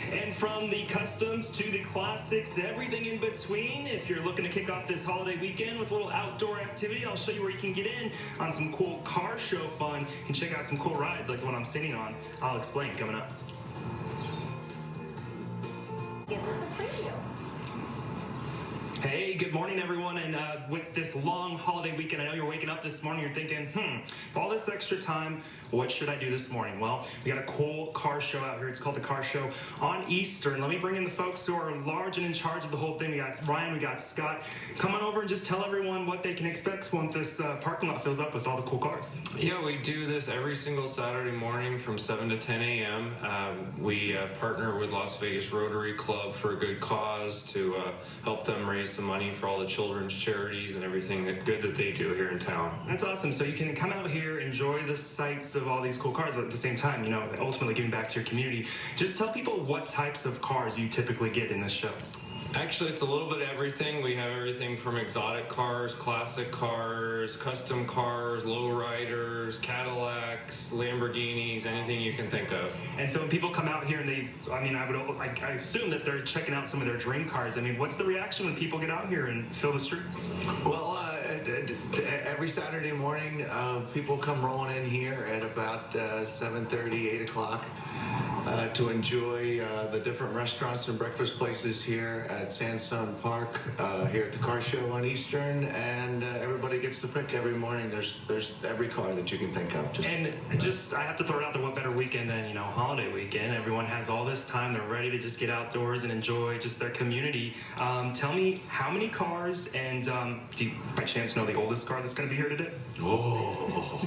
And from the customs to the classics, everything in between. If you're looking to kick off this holiday weekend with a little outdoor activity, I'll show you where you can get in on some cool car show fun and check out some cool rides like the one I'm sitting on. I'll explain coming up. Gives us a preview. Hey, good morning, everyone. And with this long holiday weekend, I know you're waking up this morning, you're thinking, with all this extra time, what should I do this morning? Well, we got a cool car show out here. It's called the Car Show on Eastern. Let me bring in the folks who are large and in charge of the whole thing. We got Ryan, we got Scott. Come on over and just tell everyone what they can expect once this parking lot fills up with all the cool cars. Yeah, we do this every single Saturday morning from 7 to 10 a.m. We partner with Las Vegas Rotary Club for a good cause to help them raise some money for all the children's charities and everything good that they do here in town. That's awesome. So you can come out here, enjoy the sights of all these cool cars, but at the same time, you know, ultimately giving back to your community. Just tell people what types of cars you typically get in this show. Actually, it's a little bit of everything. We have everything from exotic cars, classic cars, custom cars, lowriders, Cadillacs, Lamborghinis, anything you can think of. And so when people come out here and I assume that they're checking out some of their dream cars. I mean, what's the reaction when people get out here and fill the streets? Well, every Saturday morning, people come rolling in here at about 7:30, 8 o'clock to enjoy the different restaurants and breakfast places here at Sandstone Park, here at the Car Show on Eastern, and everybody gets to pick every morning. There's every car that you can think of. I have to throw it out there, what better weekend than, holiday weekend? Everyone has all this time. They're ready to just get outdoors and enjoy just their community. Tell me, how many cars, and do you by chance know the oldest car that's going to be here today? Oh,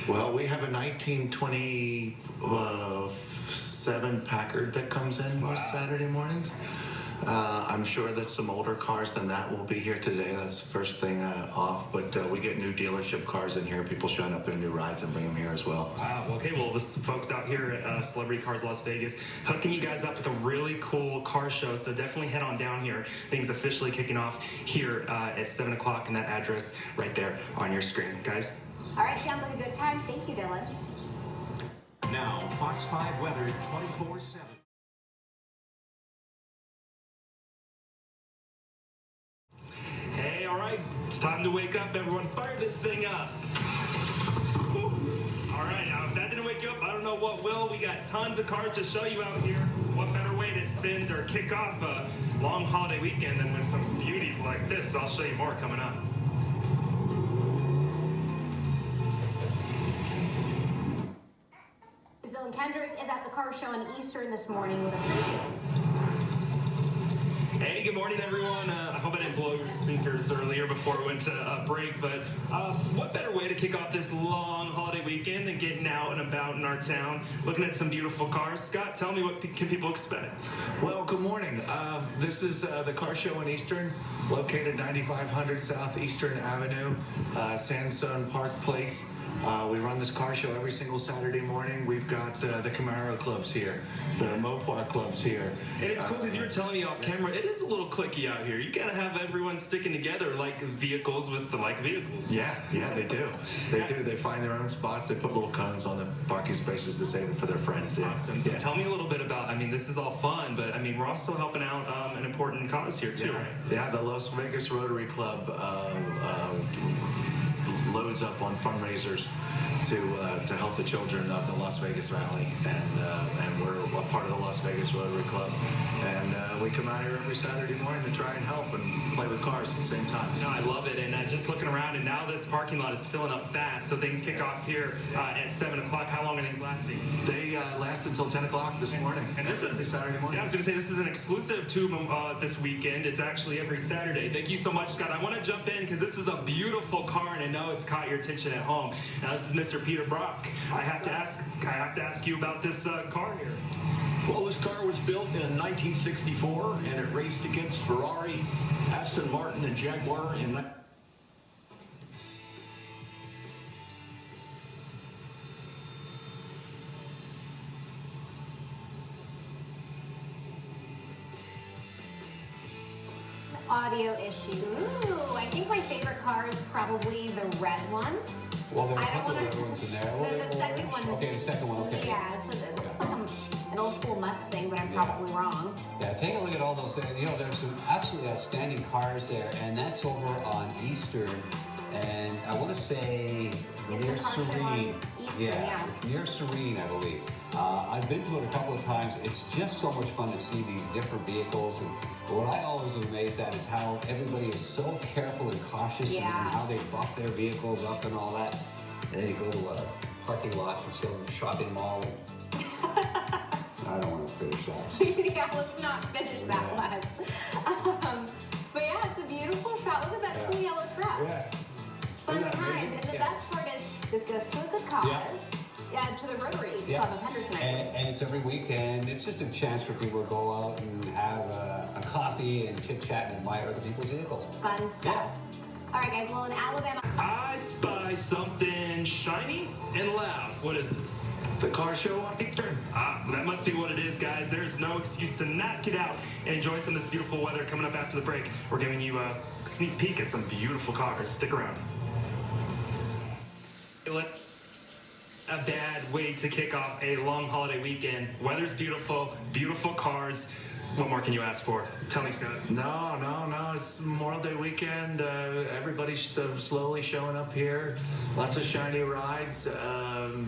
well, we have a 1927 Packard that comes in most Saturday mornings. I'm sure that some older cars than that will be here today. That's the first thing off. But we get new dealership cars in here. People showing up their new rides and bring them here as well. Wow. Okay. Well, this folks out here at Celebrity Cars Las Vegas hooking you guys up with a really cool car show. So definitely head on down here. Things officially kicking off here at 7 o'clock, and that address right there on your screen, guys. All right, sounds like a good time. Thank you, Dylan. Now, Fox 5 weather 24/7. Hey, all right, it's time to wake up, everyone. Fire this thing up. Whew. All right, now if that didn't wake you up, I don't know what will. We got tons of cars to show you out here. What better way to spend or kick off a long holiday weekend than with some beauties like this? I'll show you more coming up. Dylan Kendrick is at the Car Show on Eastern this morning with a preview. Hey, good morning, everyone. I hope I didn't blow your speakers earlier before we went to break, but what better way to kick off this long holiday weekend than getting out and about in our town, looking at some beautiful cars? Scott, tell me, what can people expect? Well, good morning. This is the Car Show in Eastern, located 9500 South Eastern Avenue, Sandstone Park Place. We run this car show every single Saturday morning. We've got the Camaro clubs here, the Mopar clubs here. And it's cool because you were telling me off camera, it is a little cliquey out here. You gotta have everyone sticking together like vehicles with the like vehicles. Yeah, they do. They do. They find their own spots. They put little cones on the parking spaces to save it for their friends. Yeah. Awesome. So tell me a little bit about, this is all fun, but we're also helping out an important cause here too, right? Yeah, the Las Vegas Rotary Club loads up on fundraisers to help the children of the Las Vegas Valley, and we're a part of the Las Vegas Rotary Club, and we come out here every Saturday morning to try and help and play with cars at the same time. No, I love it, and just looking around, and now this parking lot is filling up fast, so things kick off here at 7 o'clock. How long are things lasting? They last until 10 o'clock this morning. And this is Saturday morning. Yeah, I was going to say, this is an exclusive to this weekend. It's actually every Saturday. Thank you so much, Scott. I want to jump in because this is a beautiful car, and I know it's caught your attention at home. Now, this is Mr. Peter Brock. I have to ask you about this car here. Well, this car was built in 1964, and it raced against Ferrari, Aston Martin, and Jaguar in Audio issues. Ooh, I think my favorite car is probably the red one. Well, there are a I don't couple of wanna- red ones in there. Well, The they're second orange. one. Okay, the second one, okay. Yeah, so it looks like I'm an old school Mustang, but I'm Yeah. probably wrong. Yeah, take a look at all those things. You know, there's some absolutely outstanding cars there, and that's over on Eastern. And I want to say Is near the car show on Serene. Eastern? Yeah. It's near Serene, I believe. I've been to it a couple of times. It's just so much fun to see these different vehicles. And what I always am amazed at is how everybody is so careful and cautious and Yeah. how they buff their vehicles up and all that. And then you go to a parking lot for some shopping mall. And I don't want to finish that. Yeah, let's not finish that one. But yeah, it's a beautiful shot. Look at that cool yellow truck. Yeah. Fun Isn't that times. amazing? And the Yeah. best part is this goes to a good cause. Yeah, to the Rotary Yeah. Club of Henderson. I believe. And it's every weekend. It's just a chance for people to go out and have a coffee and chit chat and admire other people's vehicles. Fun stuff. All right, guys. Well, in Alabama. I spy something shiny and loud. What is it? The car show on Eastern. That must be what it is, guys. There's no excuse to not get out and enjoy some of this beautiful weather. Coming up after the break, we're giving you a sneak peek at some beautiful cars. Stick around. A bad way to kick off a long holiday weekend. Weather's beautiful, beautiful cars. What more can you ask for? Tell me, Scott. No. It's Memorial Day weekend. Everybody's slowly showing up here. Lots of shiny rides. The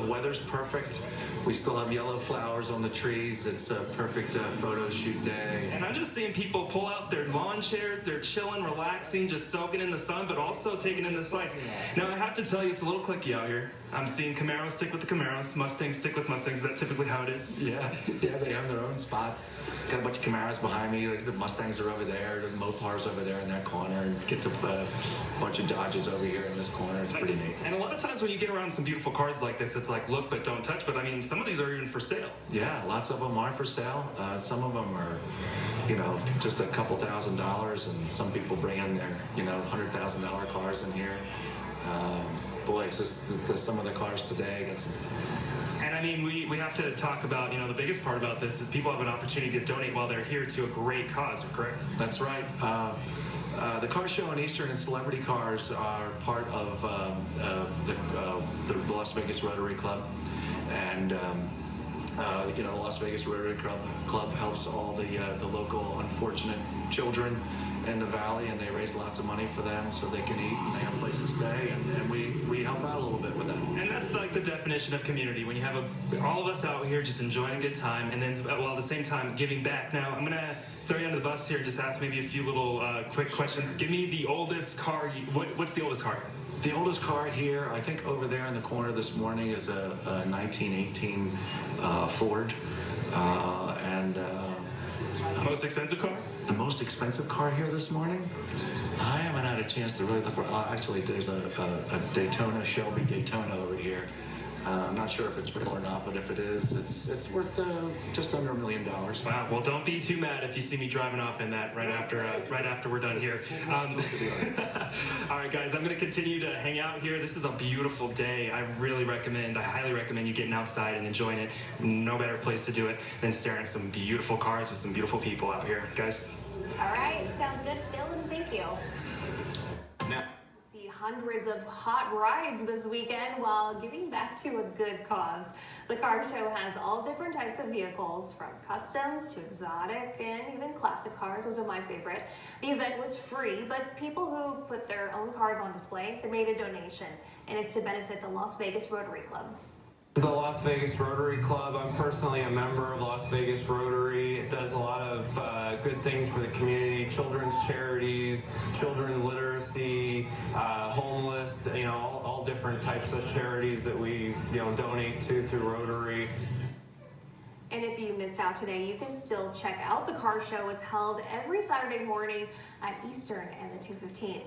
weather's perfect. We still have yellow flowers on the trees. It's a perfect photo shoot day. And I'm just seeing people pull out their lawn chairs. They're chilling, relaxing, just soaking in the sun, but also taking in the sights. Now, I have to tell you, it's a little cliquey out here. I'm seeing Camaros stick with the Camaros, Mustangs stick with Mustangs. Is that typically how it is? Yeah, they have their own spots. Got a bunch of Camaros behind me. Like, the Mustangs are over there. The Mopars over there in that corner. And get to a bunch of Dodges over here in this corner. It's pretty neat. And a lot of times when you get around some beautiful cars like this, it's like look but don't touch. But I mean, some of these are even for sale. Yeah, lots of them are for sale. Some of them are, just a couple $1,000s, and some people bring in their, $100,000 cars in here. Boy, it's just some of the cars today. And I mean, we have to talk about, the biggest part about this is people have an opportunity to donate while they're here to a great cause, correct? That's right. The car show in Eastern and celebrity cars are part of the Las Vegas Rotary Club, and the Las Vegas Rotary Club helps all the local unfortunate children in the valley, and they raise lots of money for them so they can eat and they have a place to stay, and we help out a little bit with that. And that's like the definition of community, when you have all of us out here just enjoying a good time, and then while at the same time giving back. Now, I'm gonna throw you under the bus here and just ask maybe a few little quick questions. Give me the oldest car. What's the oldest car? The oldest car here, I think over there in the corner this morning, is a 1918 Ford, and Most expensive car? the most expensive car here this morning? I haven't had a chance to really look. Actually, there's a Daytona, Shelby Daytona over here. I'm not sure if it's real or not, but if it is, it's worth just under $1 million. Wow. Well, don't be too mad if you see me driving off in that right after we're done here. All right, guys, I'm going to continue to hang out here. This is a beautiful day. I highly recommend you getting outside and enjoying it. No better place to do it than staring at some beautiful cars with some beautiful people out here, guys. All right, sounds good, Dylan. Thank you. Now, See hundreds of hot rides this weekend while giving back to a good cause. The car show has all different types of vehicles, from customs to exotic and even classic cars. Those are my favorite. The event was free, but people who put their own cars on display, they made a donation, and it's to benefit the Las Vegas Rotary Club. The Las Vegas Rotary Club, I'm personally a member of Las Vegas Rotary. It does a lot of good things for the community, children's charities, children literacy, homeless, all different types of charities that we donate to through Rotary. And if you missed out today, you can still check out the car show. It's held every Saturday morning at Eastern and the 215.